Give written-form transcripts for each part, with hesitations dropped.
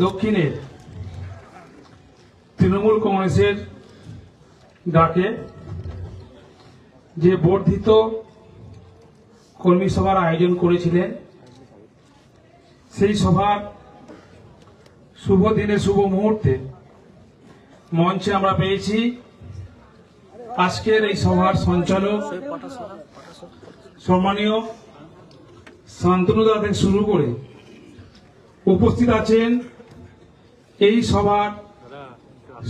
দক্ষিণের তৃণমূল কংগ্রেসের ডাকে যে বর্ধিত কর্মী সভার আয়োজন করেছিলেন, সেই সভার শুভ দিনে শুভ মুহূর্তে মঞ্চে আমরা পেয়েছি আজকের এই সভার সঞ্চালক সম্মানীয় শান্তনুদা থেকে শুরু করে উপস্থিত আছেন। এই সভার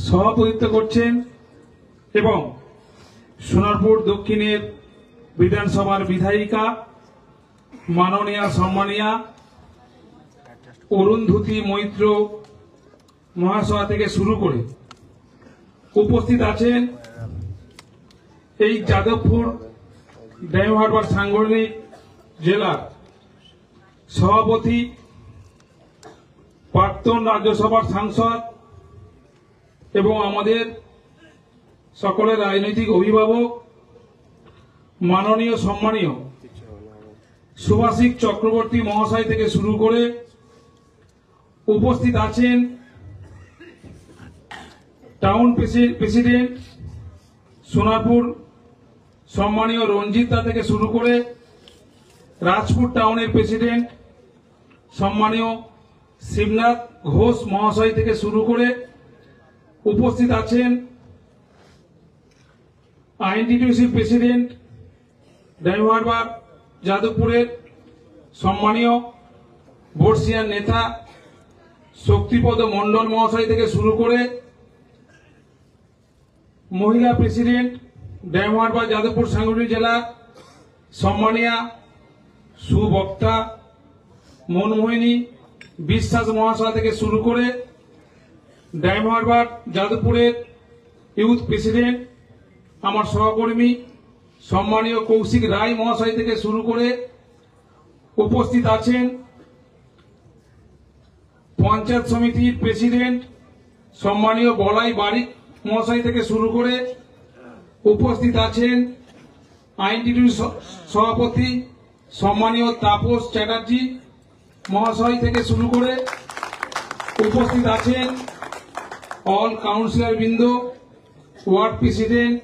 সভাপতিত্ব করছেন এবং সোনারপুর দক্ষিণের বিধানসভার বিধায়িকা মাননীয়া সম্মানীয়া অরুন্ধতী মৈত্র মহাশয়া থেকে শুরু করে উপস্থিত আছেন এই যাদবপুর ডায়মহারবার সাংগঠনিক জেলার সভাপতি, প্রাক্তন রাজ্যসভার সাংসদ এবং আমাদের সকলের রাজনৈতিক অভিভাবক মাননীয় সম্মানীয় সুভাষিক চক্রবর্তী মহাশয় থেকে শুরু করে উপস্থিত আছেন টাউন প্রেসিডেন্ট সোনারপুর সম্মানীয় রঞ্জিত দা থেকে শুরু করে রাজপুর টাউনের প্রেসিডেন্ট সম্মানীয় শিবনাথ ঘোষ মহাশয় থেকে শুরু করে উপস্থিত আছেন আইএনটিটিউসি প্রেসিডেন্ট ডায়মহারবার যাদবপুরের সম্মানীয় বর্ষিয়ান নেতা শক্তিপদ মণ্ডল মহাশয় থেকে শুরু করে মহিলা প্রেসিডেন্ট ডায়মহারবার যাদবপুর সাংগঠনিক জেলার সম্মানীয়া সুবক্তা মনমোহিনী বিশ্বাস মহাশয় থেকে শুরু করে ডায়মহারবার যাদবপুরের ইউথ প্রেসিডেন্ট আমার সহকর্মী সম্মানীয় কৌশিক রায় মহাশয় থেকে শুরু করে উপস্থিত আছেন পঞ্চায়েত সমিতির প্রেসিডেন্ট সম্মানীয় বলাই বারিক মহাশয় থেকে শুরু করে উপস্থিত আছেন আইনটিটিউর সভাপতি সম্মানীয় তাপস চ্যাটার্জি মহাশয় থেকে শুরু করে উপস্থিত আছেন অল কাউন্সিলর বৃন্দ, ওয়ার্ড প্রেসিডেন্ট,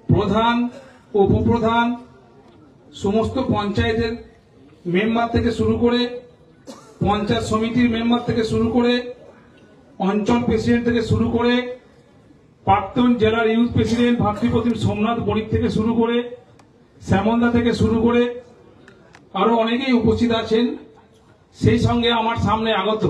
প্রধান, উপপ্রধান, সমস্ত পঞ্চায়েতের মেম্বার থেকে শুরু করে পঞ্চায়েত সমিতির মেম্বার থেকে শুরু করে অঞ্চল প্রেসিডেন্ট থেকে শুরু করে প্রাক্তন জেলার ইউথ প্রেসিডেন্ট ভাতৃপ্রতিম সোমনাথ বণিক থেকে শুরু করে শ্যামলদা থেকে শুরু করে আরো অনেকেই উপস্থিত আছেন। সেই সঙ্গে আমার সামনে আগত